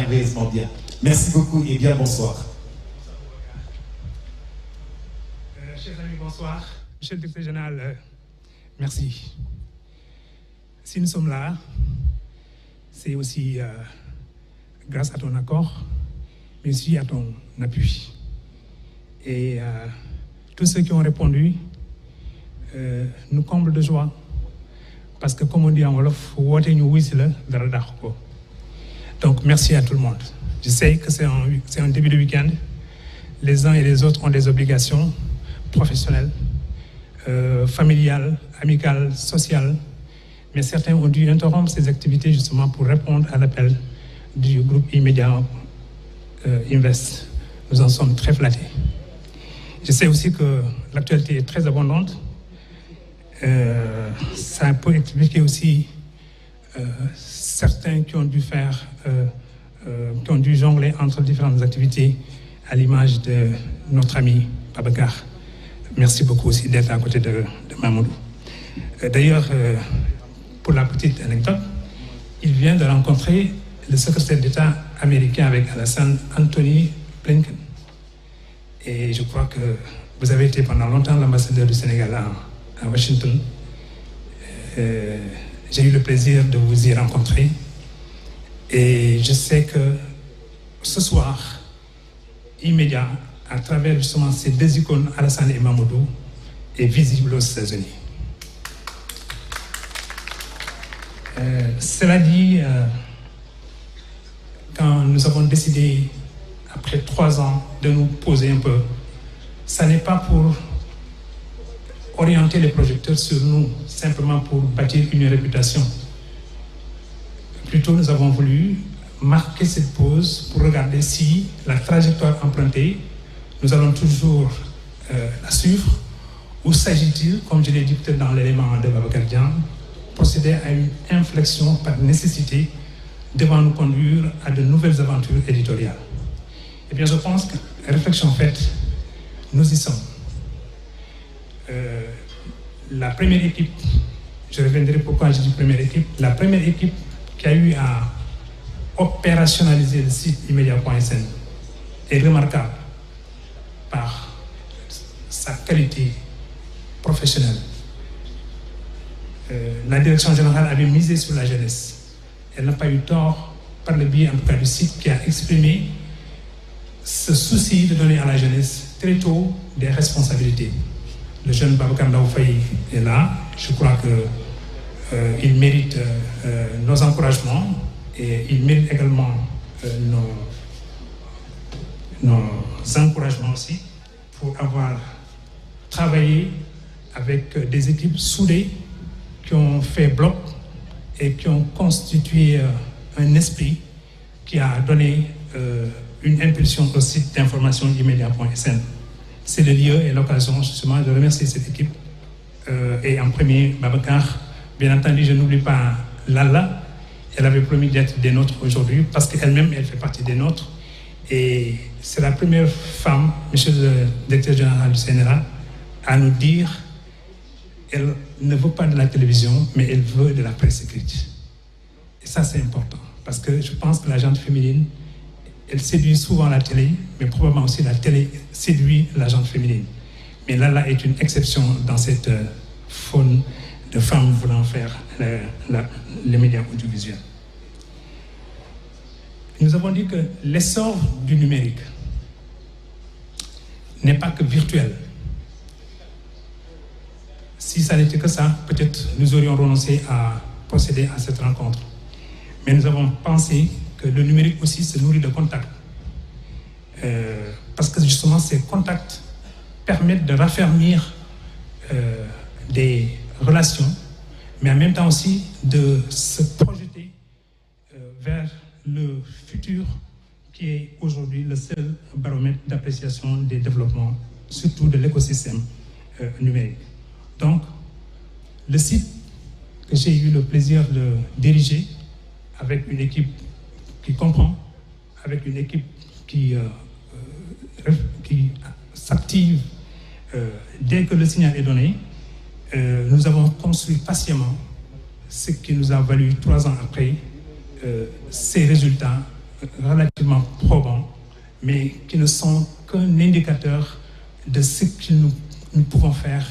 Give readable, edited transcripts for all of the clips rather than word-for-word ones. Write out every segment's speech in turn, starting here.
merveilleusement bien. Merci beaucoup et bien bonsoir. Chers amis, bonsoir. Monsieur le directeur général, merci. Si nous sommes là, c'est aussi grâce à ton accord, mais aussi à ton appui. Et tous ceux qui ont répondu nous comblent de joie. Parce que comme on dit en Wolof, donc merci à tout le monde. Je sais que c'est un début de week-end. Les uns et les autres ont des obligations professionnelles, familiales, amicales, sociales. Mais certains ont dû interrompre ces activités justement pour répondre à l'appel du groupe immédiat Invest. Nous en sommes très flattés. Je sais aussi que l'actualité est très abondante. Ça peut expliquer aussi certains qui ont dû qui ont dû jongler entre différentes activités à l'image de notre ami Babacar. Merci beaucoup aussi d'être à côté de Mamoudou. D'ailleurs, pour la petite anecdote, il vient de rencontrer le secrétaire d'État américain avec Alassane, Anthony Blinken. Et je crois que vous avez été pendant longtemps l'ambassadeur du Sénégal à Washington. J'ai eu le plaisir de vous y rencontrer. Et je sais que ce soir, immédiat, à travers justement ces deux icônes, Alassane et Mamoudou, est visible aux États-Unis. Cela dit, quand nous avons décidé, après 3 ans, de nous poser un peu, ça n'est pas pour orienter les projecteurs sur nous, simplement pour bâtir une réputation. Plutôt, nous avons voulu marquer cette pause pour regarder si la trajectoire empruntée, nous allons toujours la suivre, ou s'agit-il, comme je l'ai dit peut-être dans l'élément de Babacar Dian, procéder à une inflexion par nécessité devant nous conduire à de nouvelles aventures éditoriales. Eh bien, je pense que, réflexion faite, nous y sommes. La première équipe, je reviendrai pourquoi je dis première équipe, la première équipe qui a eu à opérationnaliser le site immédiat.sn est remarquable par sa qualité professionnelle. La direction générale avait misé sur la jeunesse. Elle n'a pas eu tort, par le biais en tout cas du site, qui a exprimé ce souci de donner à la jeunesse très tôt des responsabilités. Le jeune Babacar Ndao Faye est là. Je crois qu'il mérite nos encouragements et il mérite également nos encouragements aussi pour avoir travaillé avec des équipes soudées qui ont fait bloc et qui ont constitué un esprit qui a donné une impulsion au site d'information immédiat.sn. C'est le lieu et l'occasion justement de remercier cette équipe. Et en premier, Babacar, bien entendu, je n'oublie pas Lalla. Elle avait promis d'être des nôtres aujourd'hui parce qu'elle-même, elle fait partie des nôtres. Et c'est la première femme, monsieur le directeur général du CNRA, à nous dire qu'elle ne veut pas de la télévision, mais elle veut de la presse écrite. Et ça, c'est important. Parce que je pense que la gente féminine, elle séduit souvent la télé, mais probablement aussi la télé séduit la gente féminine. Mais Lalla est une exception dans cette faune de femmes voulant faire les médias audiovisuels. Nous avons dit que l'essor du numérique n'est pas que virtuel. Si ça n'était que ça, peut-être nous aurions renoncé à procéder à cette rencontre. Mais nous avons pensé que le numérique aussi se nourrit de contacts. Parce que justement, ces contacts permettent de raffermir des relations, mais en même temps aussi de se projeter vers le futur qui est aujourd'hui le seul baromètre d'appréciation des développements, surtout de l'écosystème numérique. Donc, le site que j'ai eu le plaisir de diriger avec une équipe qui comprend, avec une équipe qui s'active dès que le signal est donné, nous avons construit patiemment ce qui nous a valu 3 ans après ces résultats relativement probants, mais qui ne sont qu'un indicateur de ce que nous pouvons faire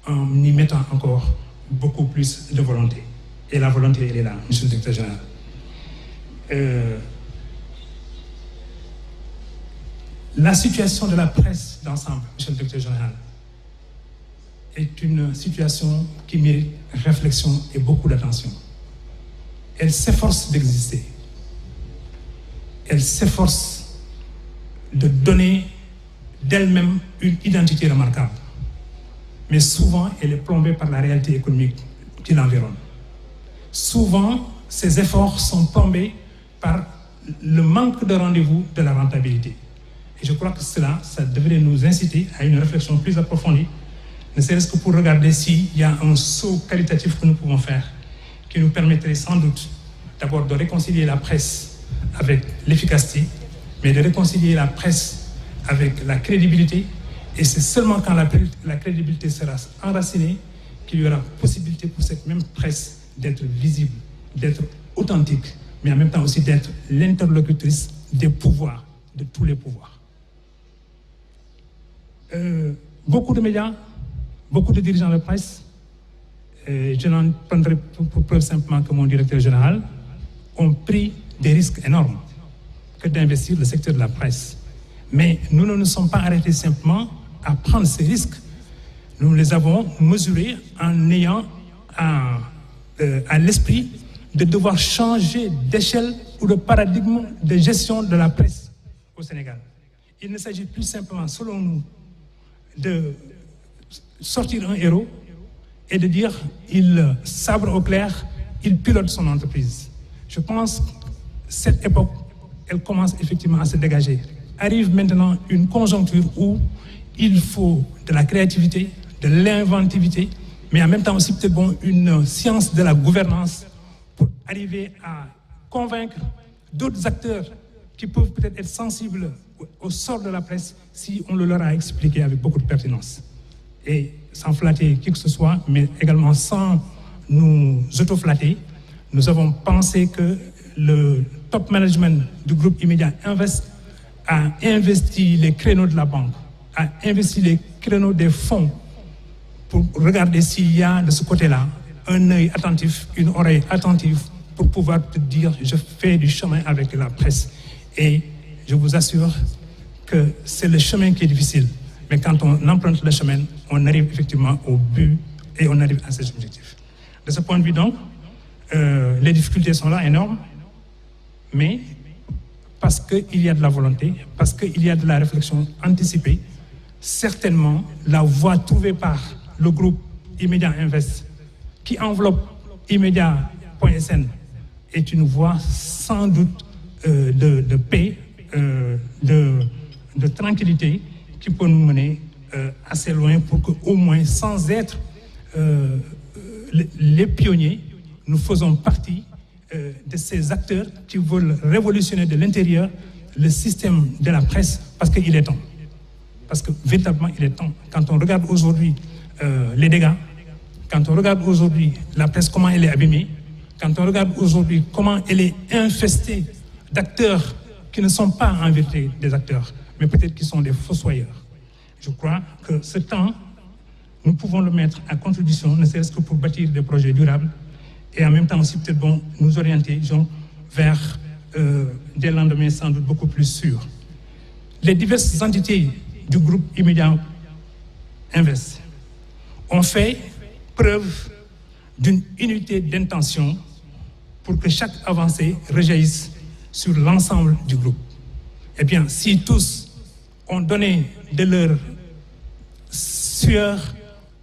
en y mettant encore beaucoup plus de volonté. Et la volonté, elle est là, Monsieur le Directeur Général. La situation de la presse d'ensemble, Monsieur le Directeur Général, est une situation qui mérite réflexion et beaucoup d'attention. Elle s'efforce d'exister. Elle s'efforce de donner d'elle-même une identité remarquable. Mais souvent, elle est plombée par la réalité économique qui l'environne. Souvent, ces efforts sont plombés par le manque de rendez-vous de la rentabilité. Et je crois que ça devrait nous inciter à une réflexion plus approfondie, ne serait-ce que pour regarder s'il y a un saut qualitatif que nous pouvons faire, qui nous permettrait sans doute d'abord de réconcilier la presse avec l'efficacité, mais de réconcilier la presse avec la crédibilité. Et c'est seulement quand la crédibilité sera enracinée qu'il y aura possibilité pour cette même presse d'être visible, d'être authentique, mais en même temps aussi d'être l'interlocutrice des pouvoirs, de tous les pouvoirs. Beaucoup de médias, beaucoup de dirigeants de presse, je n'en prendrai pour preuve simplement que mon directeur général, ont pris des risques énormes que d'investir le secteur de la presse. Mais nous ne nous sommes pas arrêtés simplement à prendre ces risques. Nous les avons mesurés en ayant à l'esprit de devoir changer d'échelle ou de paradigme de gestion de la presse au Sénégal. Il ne s'agit plus simplement, selon nous, de sortir un héros et de dire il sabre au clair, il pilote son entreprise. Je pense que cette époque, elle commence effectivement à se dégager. Arrive maintenant une conjoncture où il faut de la créativité, de l'inventivité, mais en même temps aussi peut-être une science de la gouvernance pour arriver à convaincre d'autres acteurs qui peuvent peut-être être sensibles au sort de la presse si on le leur a expliqué avec beaucoup de pertinence. Et sans flatter qui que ce soit, mais également sans nous auto-flatter, nous avons pensé que le top management du groupe Immédiat Invest a investi les créneaux de la banque, a investi les créneaux des fonds pour regarder s'il y a de ce côté-là un œil attentif, une oreille attentive pour pouvoir te dire je fais du chemin avec la presse. Et je vous assure que c'est le chemin qui est difficile. Mais quand on emprunte le chemin, on arrive effectivement au but et on arrive à ses objectifs. De ce point de vue donc, les difficultés sont là énormes, mais parce qu'il y a de la volonté, parce qu'il y a de la réflexion anticipée, certainement la voie trouvée par le groupe Immédiat Invest, qui enveloppe immédiat.sn, est une voie sans doute de paix, de tranquillité, qui peut nous mener assez loin pour qu'au moins, sans être les pionniers, nous faisons partie de ces acteurs qui veulent révolutionner de l'intérieur le système de la presse, parce qu'il est temps. Parce que véritablement, il est temps. Quand on regarde aujourd'hui les dégâts, quand on regarde aujourd'hui la presse, comment elle est abîmée, quand on regarde aujourd'hui comment elle est infestée d'acteurs qui ne sont pas en vérité des acteurs, mais peut-être qui sont des fossoyeurs. Je crois que ce temps, nous pouvons le mettre à contribution, ne serait-ce que pour bâtir des projets durables, et en même temps aussi peut-être nous orienter vers des lendemains sans doute beaucoup plus sûrs. Les diverses entités du groupe Immédiat Invest ont fait preuve d'une unité d'intention pour que chaque avancée rejaillisse sur l'ensemble du groupe. Eh bien, si tous ont donné de leur sueur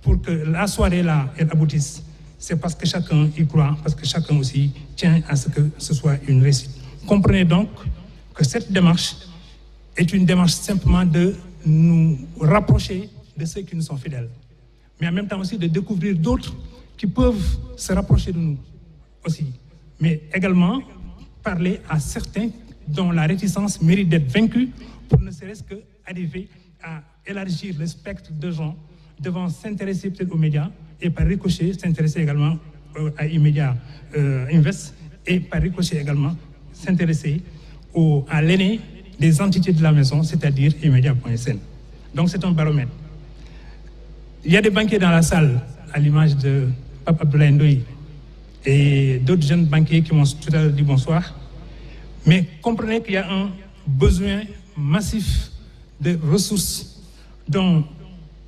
pour que la soirée-là, elle aboutisse, c'est parce que chacun y croit, parce que chacun aussi tient à ce que ce soit une réussite. Comprenez donc que cette démarche est une démarche simplement de nous rapprocher de ceux qui nous sont fidèles, mais en même temps aussi de découvrir d'autres qui peuvent se rapprocher de nous aussi, mais également parler à certains dont la réticence mérite d'être vaincue pour ne serait-ce qu'arriver à élargir le spectre de gens devant s'intéresser peut-être aux médias et par ricochet s'intéresser également à Immédiat Invest et par ricochet également s'intéresser à l'aîné des entités de la maison, c'est-à-dire Emedia.sn. Donc c'est un baromètre. Il y a des banquiers dans la salle, à l'image de Pape Abdoulaye Ndoye et d'autres jeunes banquiers qui m'ont tout à l'heure dit bonsoir. Mais comprenez qu'il y a un besoin massif de ressources dont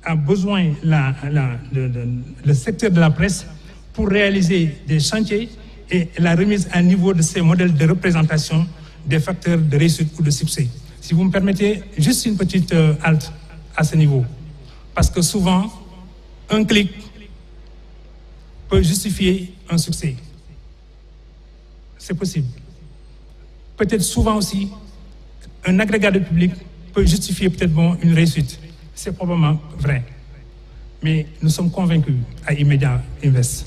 a besoin le secteur de la presse pour réaliser des chantiers et la remise à niveau de ces modèles de représentation des facteurs de réussite ou de succès. Si vous me permettez, juste une petite halte à ce niveau. Parce que souvent, un clic peut justifier un succès. C'est possible. Peut-être souvent aussi, un agrégat de public peut justifier peut-être une réussite. C'est probablement vrai. Mais nous sommes convaincus à Immedia Invest,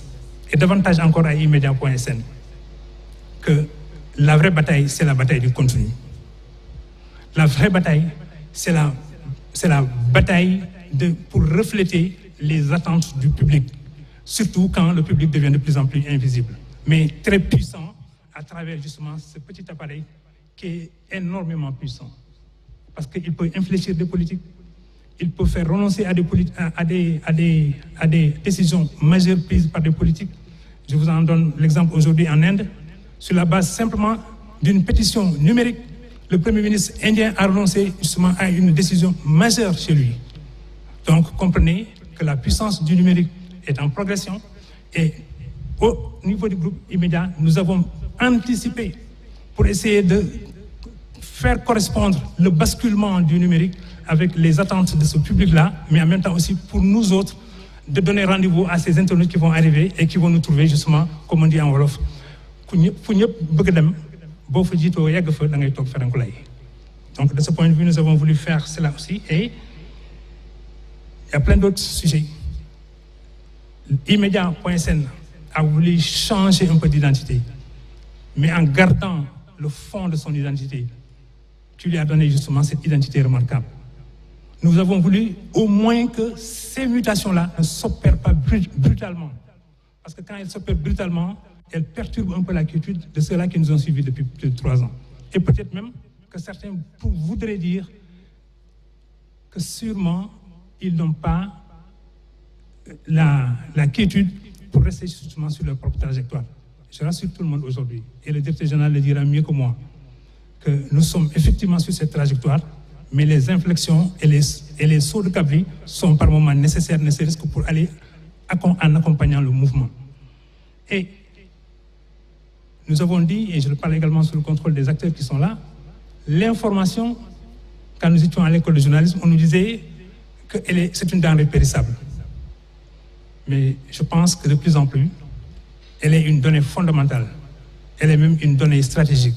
et davantage encore à Immedia.sn, que la vraie bataille, c'est la bataille du contenu. La vraie bataille, c'est la bataille pour refléter les attentes du public, surtout quand le public devient de plus en plus invisible, mais très puissant à travers justement ce petit appareil qui est énormément puissant. Parce qu'il peut infléchir des politiques, il peut faire renoncer à des décisions majeures prises par des politiques. Je vous en donne l'exemple aujourd'hui en Inde. Sur la base simplement d'une pétition numérique, le Premier ministre indien a renoncé justement à une décision majeure chez lui. Donc comprenez que la puissance du numérique est en progression et au niveau du groupe Immedia, nous avons anticipé pour essayer de faire correspondre le basculement du numérique avec les attentes de ce public-là, mais en même temps aussi pour nous autres, de donner rendez-vous à ces internautes qui vont arriver et qui vont nous trouver justement, comme on dit en Wolof, donc de ce point de vue, nous avons voulu faire cela aussi, et il y a plein d'autres sujets. Immedia.sn a voulu changer un peu d'identité, mais en gardant le fond de son identité, qui lui a donné justement cette identité remarquable. Nous avons voulu au moins que ces mutations-là ne s'opèrent pas brutalement. Parce que quand elles s'opèrent brutalement, elles perturbent un peu la quiétude de ceux-là qui nous ont suivis depuis plus de 3 ans. Et peut-être même que certains voudraient dire que sûrement ils n'ont pas la quiétude pour rester justement sur leur propre trajectoire. Je rassure tout le monde aujourd'hui, et le directeur général le dira mieux que moi, que nous sommes effectivement sur cette trajectoire, mais les inflexions et les sauts de cabri sont par moments nécessaires, ne serait-ce que pour aller en accompagnant le mouvement. Et nous avons dit, et je le parle également sous le contrôle des acteurs qui sont là, l'information, quand nous étions à l'école de journalisme, on nous disait que c'est une denrée périssable. Mais je pense que de plus en plus, elle est une donnée fondamentale. Elle est même une donnée stratégique.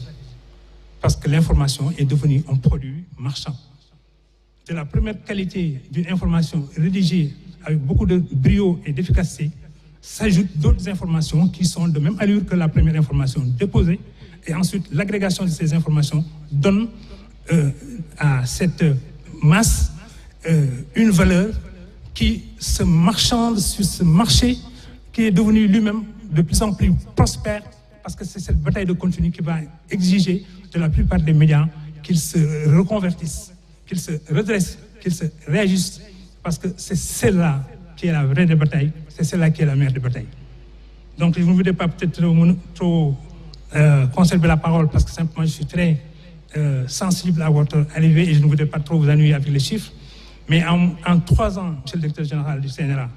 Parce que l'information est devenue un produit marchand. De la première qualité d'une information rédigée avec beaucoup de brio et d'efficacité, s'ajoutent d'autres informations qui sont de même allure que la première information déposée. Et ensuite, l'agrégation de ces informations donne à cette masse une valeur qui se marchande sur ce marché qui est devenu lui-même de plus en plus prospère, parce que c'est cette bataille de contenu qui va exiger de la plupart des médias qu'ils se reconvertissent, qu'ils se redressent, qu'ils se réajustent, parce que c'est celle-là qui est la vraie bataille, c'est celle-là qui est la mère des batailles. Donc je ne voudrais pas peut-être trop conserver la parole, parce que simplement je suis très sensible à votre arrivée et je ne voudrais pas trop vous ennuyer avec les chiffres. Mais en 3 ans, monsieur le directeur général du CNRA,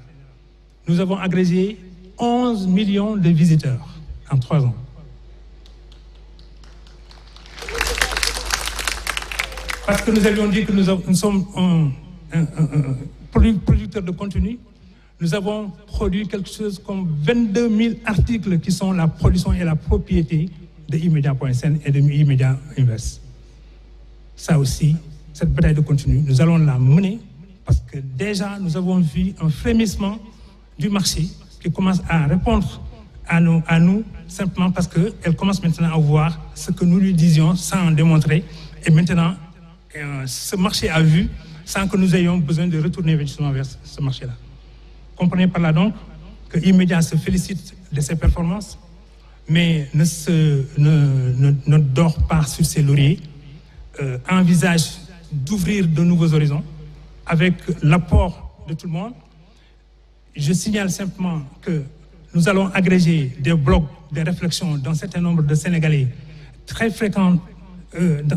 nous avons agrégé 11 millions de visiteurs en 3 ans. Parce que nous avions dit que nous sommes un producteur de contenu. Nous avons produit quelque chose comme 22 000 articles qui sont la production et la propriété de Immedia.sn et de Immedia Invest. Ça aussi, cette bataille de contenu, nous allons la mener parce que déjà, nous avons vu un frémissement du marché qui commence à répondre à nous simplement parce qu'elle commence maintenant à voir ce que nous lui disions sans en démontrer. Et maintenant, ce marché a vu sans que nous ayons besoin de retourner justement vers ce marché-là. Comprenez par là donc que Immedia se félicite de ses performances. mais ne dort pas sur ses lauriers, envisage d'ouvrir de nouveaux horizons avec l'apport de tout le monde. Je signale simplement que nous allons agréger des blogs, des réflexions d'un certain nombre de Sénégalais très fréquents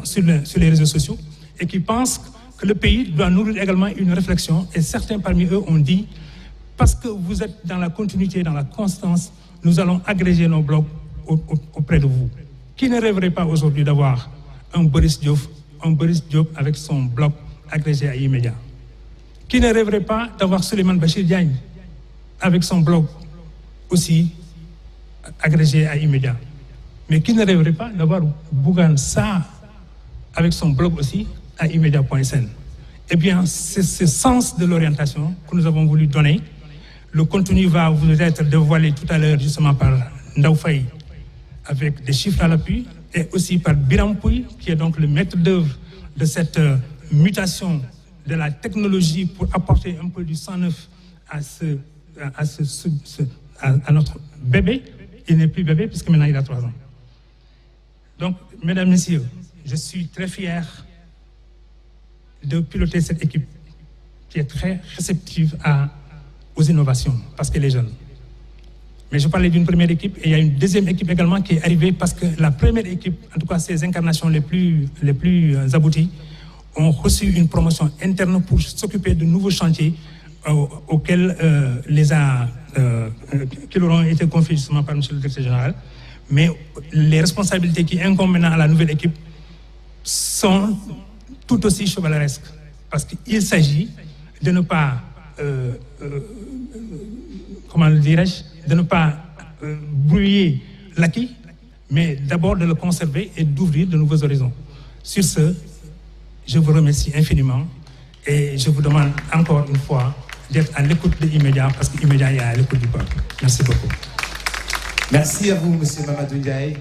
sur les réseaux sociaux et qui pensent que le pays doit nourrir également une réflexion. Et certains parmi eux ont dit, parce que vous êtes dans la continuité, dans la constance, nous allons agréger nos blogs auprès de vous. Qui ne rêverait pas aujourd'hui d'avoir un Boris Diop avec son blog agrégé à E-Media? Qui ne rêverait pas d'avoir Souleymane Bachir Diagne avec son blog aussi agrégé à E-Media? Mais qui ne rêverait pas d'avoir Bougan Sarr avec son blog aussi à emedia.sn? Eh bien, c'est ce sens de l'orientation que nous avons voulu donner. Le contenu va vous être dévoilé tout à l'heure justement par Ndaw Faye avec des chiffres à l'appui et aussi par Biram Pouy qui est donc le maître d'œuvre de cette mutation de la technologie pour apporter un peu du sang neuf à notre bébé. Il n'est plus bébé puisque maintenant il a 3 ans. Donc, mesdames, messieurs, je suis très fier de piloter cette équipe qui est très réceptive aux innovations parce qu'elle est jeune. Mais je parlais d'une première équipe et il y a une deuxième équipe également qui est arrivée parce que la première équipe, en tout cas ces incarnations les plus abouties, ont reçu une promotion interne pour s'occuper de nouveaux chantiers auxquels qui leur ont été confiés justement par M. le directeur général. Mais les responsabilités qui incombent maintenant à la nouvelle équipe sont tout aussi chevaleresques parce qu'il s'agit de ne pas, comment le dirais-je, de ne pas brouiller l'acquis, mais d'abord de le conserver et d'ouvrir de nouveaux horizons. Sur ce, je vous remercie infiniment et je vous demande encore une fois d'être à l'écoute de E-Media parce que E-Media est à l'écoute du peuple. Merci beaucoup. Merci à vous, M. Mamadou Ndiaye.